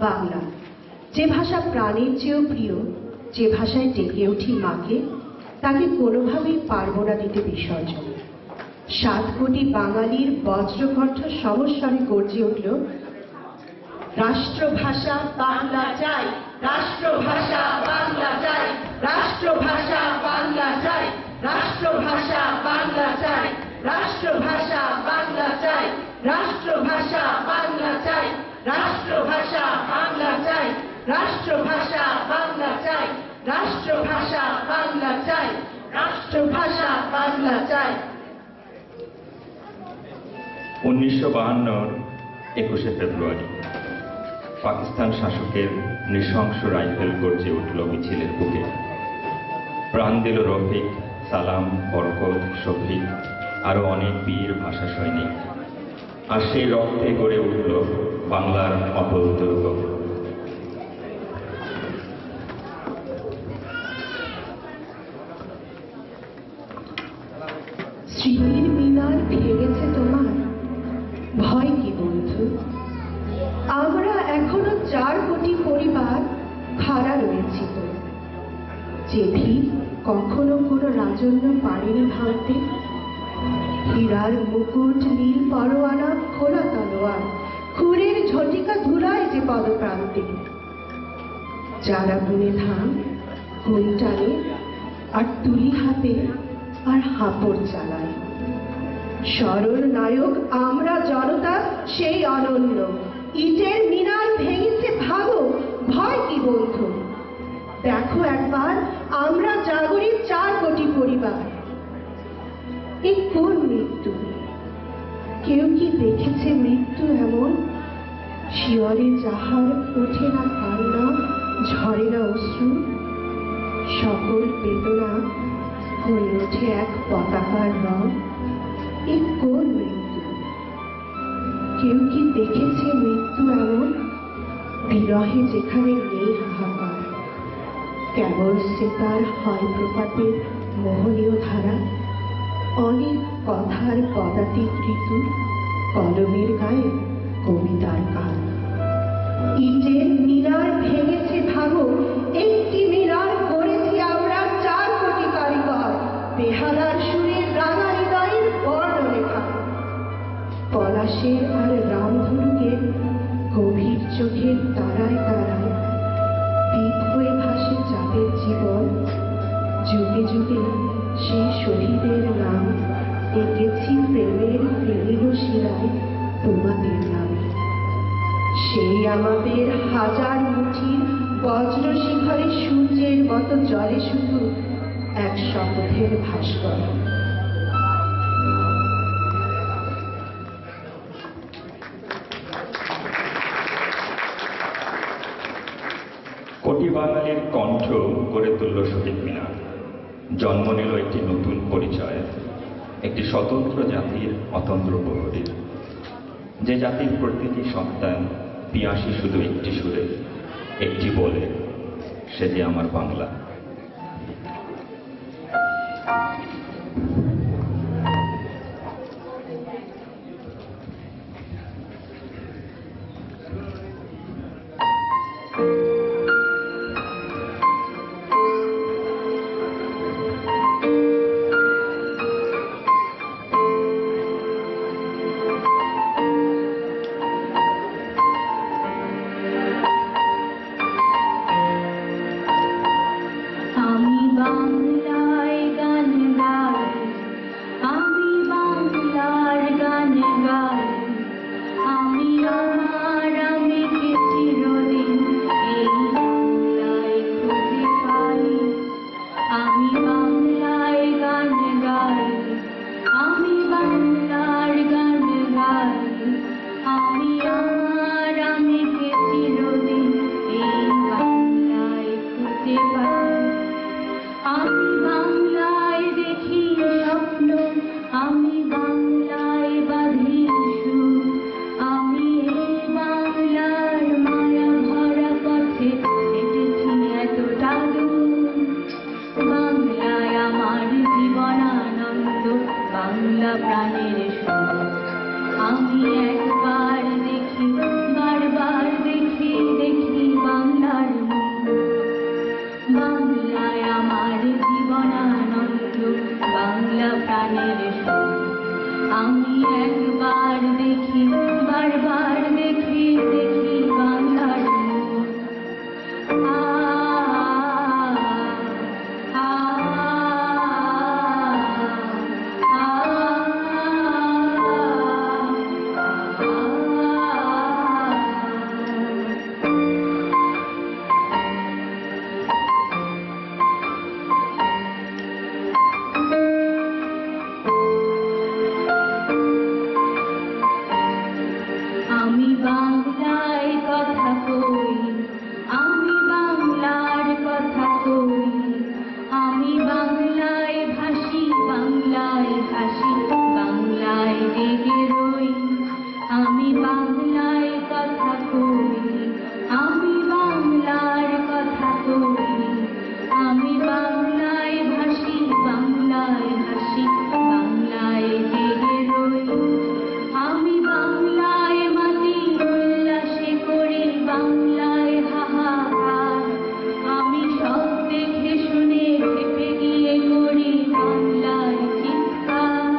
বাংলা, যে ভাষা প্রাণের চেয়েও প্রিয়, যে ভাষায় ডেকে উঠি মাকে, তাকে কোনোভাবেই পারব না দিতে বিসর্জন। 7 কোটি বাঙালির বজ্রকণ্ঠ সমস্বরে গর্জে উঠল, রাষ্ট্রভাষা বাংলা চাই, রাষ্ট্রভাষা বাংলা চাই, রাষ্ট্রভাষা বাংলা চাই, রাষ্ট্রভাষা বাংলা চাই, রাষ্ট্রভাষা বাংলা চাই, রাষ্ট্রভাষা বাংলা চাই, রাষ্ট্রভাষা বাংলা চাই, রাষ্ট্রভাষা বাংলা চাই, রাষ্ট্রভাষা বাংলা চাই, রাষ্ট্রভাষা বাংলা চাই। 1952 21শে ফেব্রুয়ারি পাকিস্তান শাসকের নৃশংস রাইফেল গর্জে উঠল মিছিলের বুকে। প্রাণ দিল রফিক, সালাম, বরকত, শফিক, আরো অনেক বীর ভাষা সৈনিক। আর সেই রক্তে গড়ে উঠল বাংলার অটল দুর্গ। স্মৃতির মিনার ভেঙেছে তোমার, ভয় কি বন্ধু? আমরা এখনো 4 কোটি পরিবার খাড়া রয়েছি তো, যে ভিড় কখনো কোনো রাজন্য পারেনি ভাঙতে। হীরার মুকুট, নীল পরোয়ানা, খোলা তলোয়ার, খুরের ঝটিকা ধুলায় যে পদপ্রান্তে। যারা বুনে ধান, গুণ টানে, আর তুলি হাতে, আর হাঁপড় চালায়। সরল নায়ক আমরা জনতা, সেই অনন্য। ইটের মিনার ভেঙেছে ভাগো, ভয় কি বন্ধু? দেখো একবার আমরা জাগরিত 4 কোটি পরিবার। এই কোন মৃত্যু? কেউ কি দেখেছে মৃত্যু এমন? শিয়রে যাহার ওঠে না কান্না, ঝরে না অশ্রু, সকল বেদনা হয়ে ওঠে এক পতাকার রং। এই কোন মৃত্যু? কেউ কি দেখেছে মৃত্যু এমন? বিরহে যেখানে নেই হাহাকার, কেবল সেতার হয় প্রপাতের মোহনীয় ধারা। অনেক কথার পদাতিক ঋতু, কলমের গায়ে কবিতার গান। ইটের মিনার ভেঙেছে ভাগো, একটি মিনার করেছি আমরা 4 কোটি কারিগর। বেহালার সুরে রাঙা হৃদয়ের বর্ণরেখা, পলাশের আর রামধনুকের গভীর চোখের তারায় তারায় দ্বীপ হয়ে ভাসে যাদের জীবন। যুগে যুগে সেই শহীদের নাম এঁকেছি প্রেমের প্রেমিল শিরায় তোমাদের নামে। সেই আমাদের হাজার মুঠির বজ্র শিখরে সূর্যের মতো জলে শুধু এক শপথের ভাস্কর। কোটি বাঙালির কণ্ঠ গড়ে তুলল শহীদ মিনার। জন্ম নিল একটি নতুন পরিচয়, একটি স্বতন্ত্র জাতির অতন্ত্র প্রহরীর। যে জাতির প্রতিটি সন্তান পিয়াসী শুধু একটি সুরে, একটি বলে, সে যে আমার বাংলা। বাংলায় কথা কই, আমি বাংলার কথা কই, আমি বাংলায় ভাসি, বাংলায় ভাসি, বাংলায় জেগে রই। আমি বাংলায় কথা কই, আমি বাংলার কথা কই, আমি বাংলায় ভাসি, বাংলায় ভাসি, বাংলায় জেগে রই। আমি বাংলায় মাটি উল্লাসে করি, বাংলায় হাহাকার, আমি সব দেখে শুনে খেপে গিয়ে করি বাংলায় চিৎকার।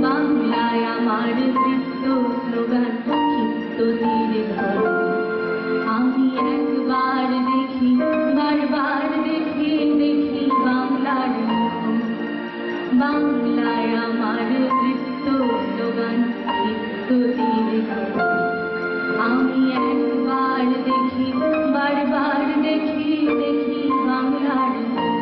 বাংলায় আমার নৃত্য স্লোগান, ক্ষিপ্ত তীর ধরো। আমি একবার দেখি, বারবার দেখি, দেখি বাংলার মুখ। বাংলায় আমার নৃত্য স্লোগান, ক্ষিপ্ত তীর ধরো। আমি একবার দেখি, বারবার দেখি, দেখি বাংলার মুখ।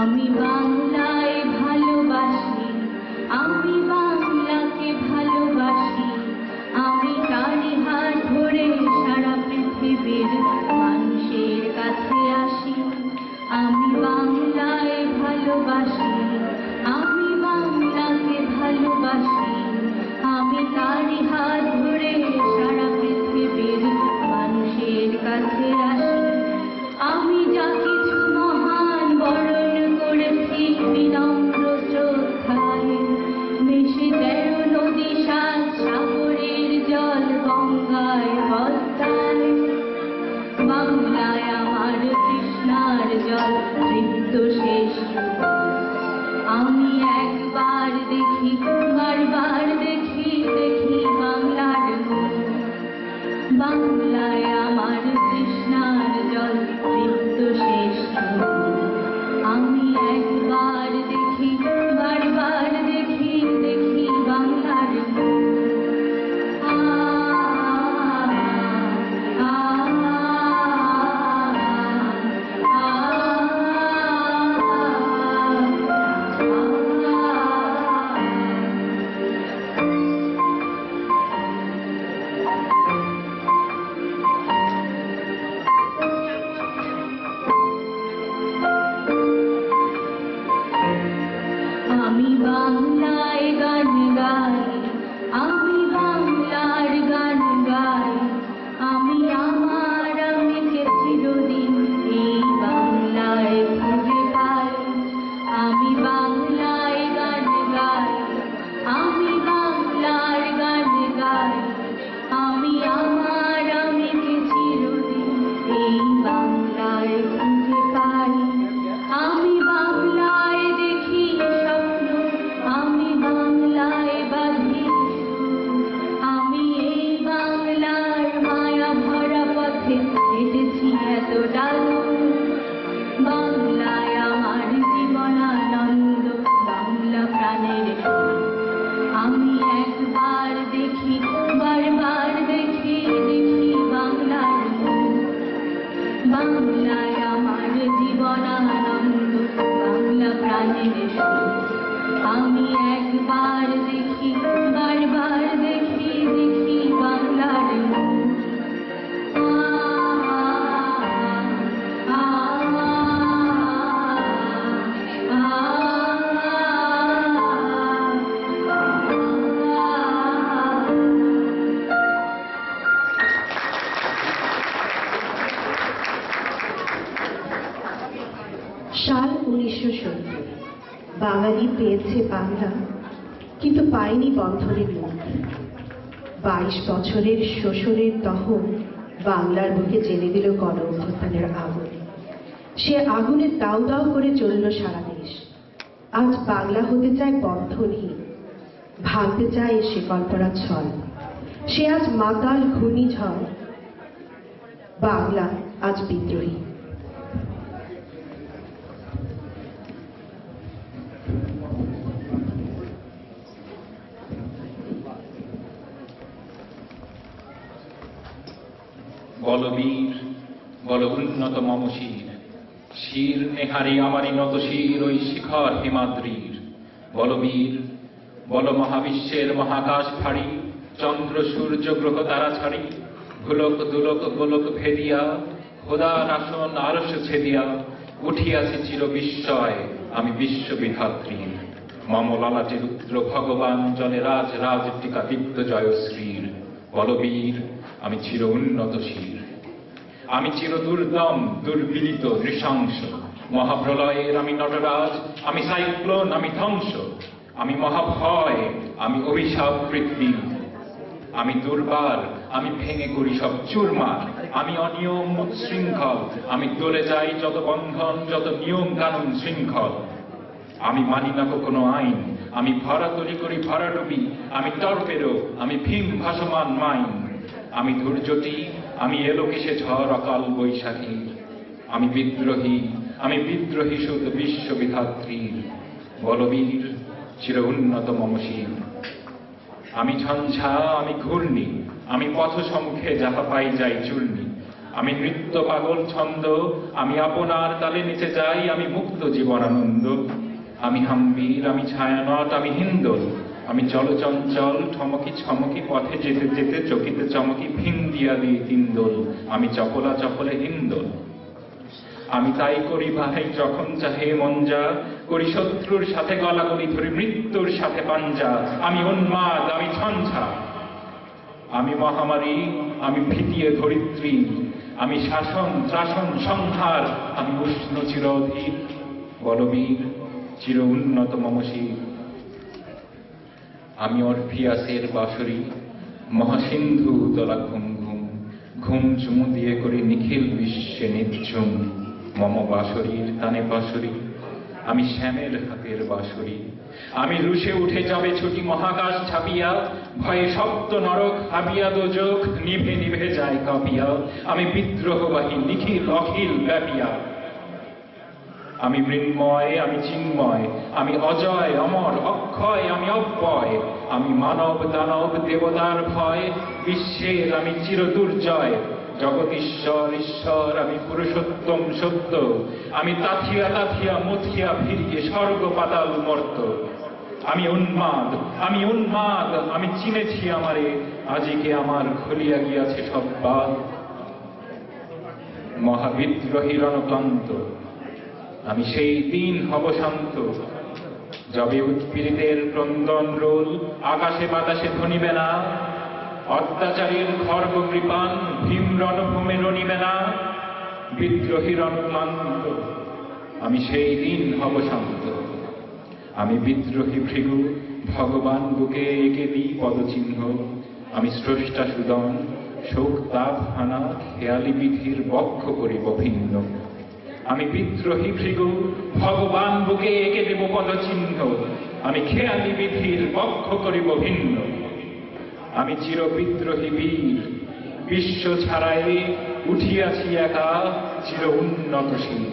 আমি বাংলায় ভালোবাসি, আমি বাংলাকে ভালোবাসি, আমি তারই হাত ধরে সারা পৃথিবীর মানুষের কাছে আসি। আমি বাংলায় ভালোবাসি, আমি বাংলাকে ভালোবাসি, আমি তারই হাত ধরে সারা পৃথিবীর মানুষের কাছে আসি। আমি যা কিছু মহান বরণ করেছি বিনম্র শ্রদ্ধায়, মিশে 13 নদী 7 সাগরের জল গঙ্গায় পদ্মায়। বাংলায় আমার তৃষ্ণার জল তৃপ্ত শেষ। আমি একবার দেখি, বারবার দেখি, দেখি বাংলার মুখ। বাংলায় আমার তৃষ্ণার জল তৃপ্ত শেষ। আমি একবার দেখি, বারবার দেখি, দেখি বাংলার মুখ। আমি বাংলায় গান গাই, আমি বাংলার গান গাই, আমি আমার আমিকে চিরদিন এই বাংলায় খুঁজে পাই। আমি বাংলায় গান গাই, আমি বাংলার গান গাই, আমি আমার আমিকে চিরদিন এই বাংলায় খুঁজে পাই। আমি বাংলায় দেখি স্বপ্ন, আমি বাংলায় বাঁধি সুর, আমি এই বাংলার মায়া ভরা পথে হেঁটেছি এতটা দূর। বাংলায় আমার জীবনানন্দ, বাংলা প্রাণের সুর। আমি একবার দেখি, বারবার দেখি, দেখি বাংলার মুখ। বাংলায় আমার জীবনানন্দ, বাংলা প্রাণের সুর। আমি একবার দেখি, বারবার দেখি, দেখি বাংলার মুখ। সাল 1970। বাঙালি পেয়েছে বাংলা, কিন্তু পায়নি বন্ধনের মুখ। 22 বছরের শোষণের দহন বাংলার বুকে জেলে দিল গণ অভ্যুত্থানের আগুন। সে আগুনে দাউ দাউ করে চলল সারা দেশ। আজ বাংলা হতে চায় বন্ধনহীন, ভাঙতে চায় সে কল্পনা ছল। সে আজ মাতাল ঘূর্ণিঝড়। বাংলা আজ বিদ্রোহী। বলবীর বল উন্নত মম শির, শির নেহারি আমারই নত শির ওই শিখর হিমাদ্রির। বলবীর বল মহাবিশ্বের মহাকাশ ফাড়ি, চন্দ্র সূর্য গ্রহ তারা ছাড়ি, ভুলক দুলক গোলক ভেদিয়া, খোদার আসন আরশ ছেদিয়া, উঠিয়াছি চির বিস্ময় আমি বিশ্ববিধাত্রীর। মম ললাটে রুদ্র ভগবান জলে রাজ রাজ টিকা দীপ্ত জয়শ্রীর। বলবীর আমি চির উন্নত শির, আমি চির দুর্দম দুর্বিনীত নৃশংস, মহাপ্রলয়ের আমি নটরাজ, আমি সাইক্লোন আমি ধ্বংস, আমি মহাভয় আমি অভিশাপ কৃত্রিম, আমি দুর্বার আমি ভেঙে করি সব চুরমার, আমি অনিয়ম শৃঙ্খল, আমি দলে যাই যত বন্ধন যত নিয়ম কানুন শৃঙ্খল। আমি মানি না কোনো আইন, আমি ভরাতলি করি ভরাডুবি, আমি টর্পেডো আমি ভীম ভাসমান মাইন, আমি ধৈর্যটি আমি এলোকেশে ঝড় অকাল বৈশাখীর। আমি বিদ্রোহী শুধু বিশ্ববিধাত্রীর। বলবীর চির উন্নত মম শির, আমি ঝঞ্ঝা আমি ঘূর্ণি, আমি পথ সম্মুখে যাহা পাই যাই চূর্ণি, আমি নৃত্য পাগল ছন্দ, আমি আপনার তালে নিচে যাই, আমি মুক্ত জীবনানন্দ। আমি হাম্বির আমি ছায়ানট আমি হিন্দোল, আমি চলচঞ্চল ঠমকি ছমকি পথে যেতে যেতে চকিতে চমকি ভিন দিয়া দিই তিনদোল, আমি চপলা চপলে হিন্দোল। আমি তাই করি ভাই যখন চাহে মন যা, করি শত্রুর সাথে গলাগলি ধরি মৃত্যুর সাথে পাঞ্জা, আমি উন্মাদ আমি ঝঞ্ঝা, আমি মহামারী আমি ভীতিয়ে ধরিত্রী, আমি শাসন ত্রাসন সংহার আমি উষ্ণ চিরধীর। বলবীর চির উন্নত মম শির, আমি অরফিয়াসের বাঁশরি, মহাসিন্ধু তলা ঘুম ঘুম, ঘুম চুমু দিয়ে করি নিখিল বিশ্বে নিঝুম। মম বাঁশরীর তানে বাঁশরি, আমি শ্যামের হাতের বাঁশরি, আমি রুশে উঠে যাবে ছুটি মহাকাশ ছাপিয়া, ভয়ে সপ্ত নরক হাবিয়া দোজখ নিভে নিভে যায় কাঁপিয়া, আমি বিদ্রোহবাহী নিখিল অখিল ব্যাপিয়া। আমি মৃন্ময় আমি চিন্ময়, আমি অজয় অমর অক্ষয় আমি অব্যয়, আমি মানব দানব দেবতার ভয়, বিশ্বের আমি চির দুর্জয়। জগদীশ্বর ঈশ্বর আমি পুরুষোত্তম সত্য, আমি তাথিয়া তাথিয়া মথিয়া ফিরিয়ে স্বর্গ পাতাল মর্ত। আমি উন্মাদ আমি চিনেছি আমারে, আজিকে আমার খুলিয়া গিয়াছে সব বাদ। মহাবিদ্রোহী রণক্লান্ত, আমি সেই দিন হব শান্ত, যবে উৎপীড়িতের ক্রন্দন রোল আকাশে বাতাসে ধ্বনিবে না, অত্যাচারীর খর্ব কৃপান ভীম রণভূমে রণিবে না। বিদ্রোহী রণক্লান্ত, আমি সেই দিন হব শান্ত। আমি বিদ্রোহী ভৃগু ভগবান বুকে এঁকে দিই পদচিহ্ন, আমি স্রষ্টা সুদন শোক তাপ হানা খেয়ালি বিধির বক্ষ করিব ভিন্ন। আমি বিদ্রোহী ভৃগু ভগবান বুকে এঁকে দেব পদচিহ্ন, আমি খেয়ালি বিধির বক্ষ করিব ভিন্ন। আমি চির বিদ্রোহী বীর, বিশ্ব ছাড়াই উঠিয়াছি একা চির উন্নতশীল।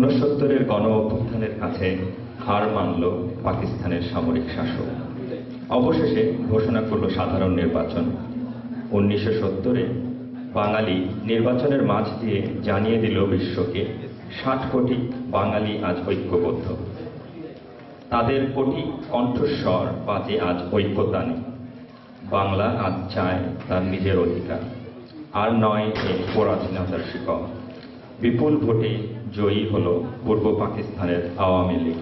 ঊনসত্তরের গণ অভ্যুত্থানের কাছে হার মানল পাকিস্তানের সামরিক শাসক। অবশেষে ঘোষণা করল সাধারণ নির্বাচন। 1970-এ বাঙালি নির্বাচনের মাঝ দিয়ে জানিয়ে দিল বিশ্বকে 60 কোটি বাঙালি আজ ঐক্যবদ্ধ। তাদের কোটি কণ্ঠস্বর বাজে আজ ঐক্যতানে। বাংলা আজ চায় তার নিজের অধিকার, আর নয় এই পরাধীনতার শিকড়। বিপুল ভোটে জয়ী হল পূর্ব পাকিস্তানের আওয়ামী লীগ।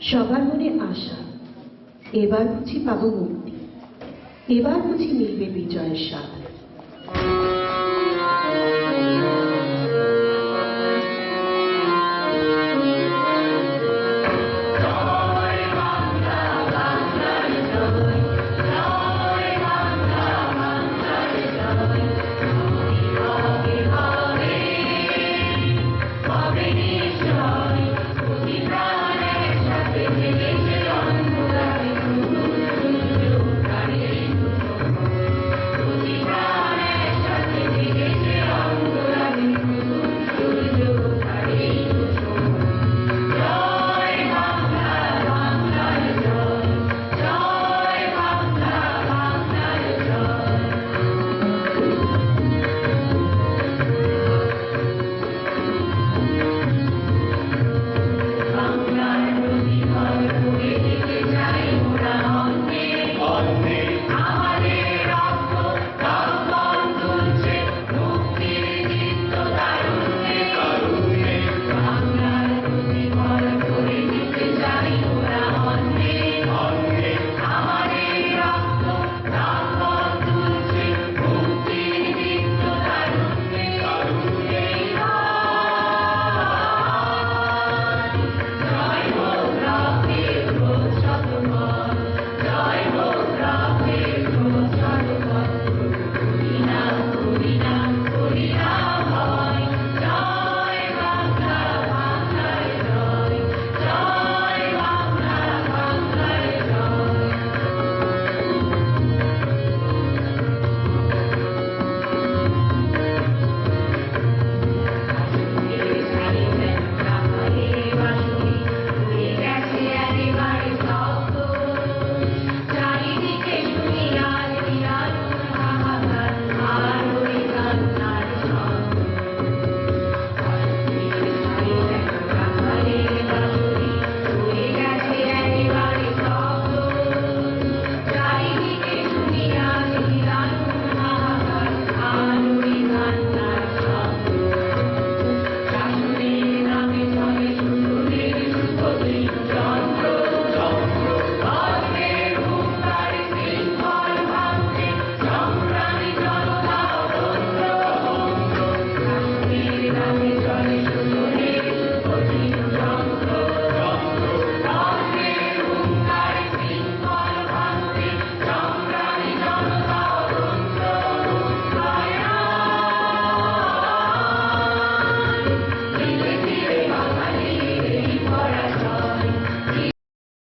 সবার মনে আশা, এবার বুঝি পাবো মুক্তি, এবার বুঝি মিলবে বিজয়ের স্বাদ।